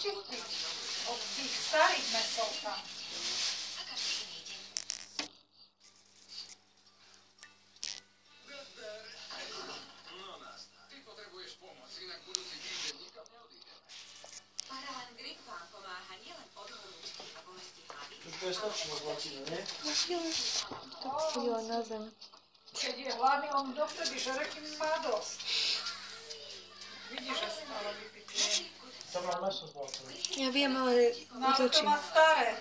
vyčistiť od tých starých mesov tam. To je starší moc latinu, nie? To chodila na zem. Keď je hladný, on dovtedy žere, kým má dosť. Vidíš, že stále vypituje. To má meso zlaté. Ja viem, ale No ale to utočím. má staré.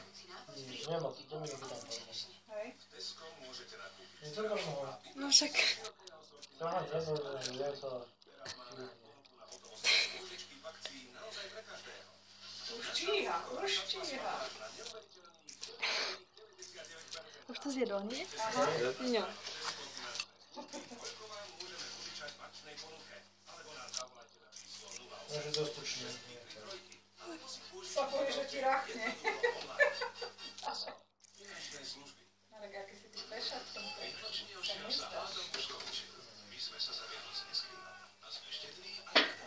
Nemá, to Dominiky tam povedal. Hej. Nie, to tam mohol. No však... To má je to... Už číha, už číha. Už to zjedol, nie? Aha. No. Takže dosť tučne. Sa povie, že ti rachne. Marek, aký si ty pešak v tom sa nezdáš.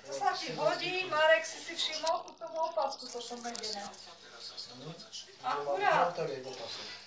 To sa ti hodí, Marek, si všimol tú tomu opasku, to som medená. Akurát. To je opasok.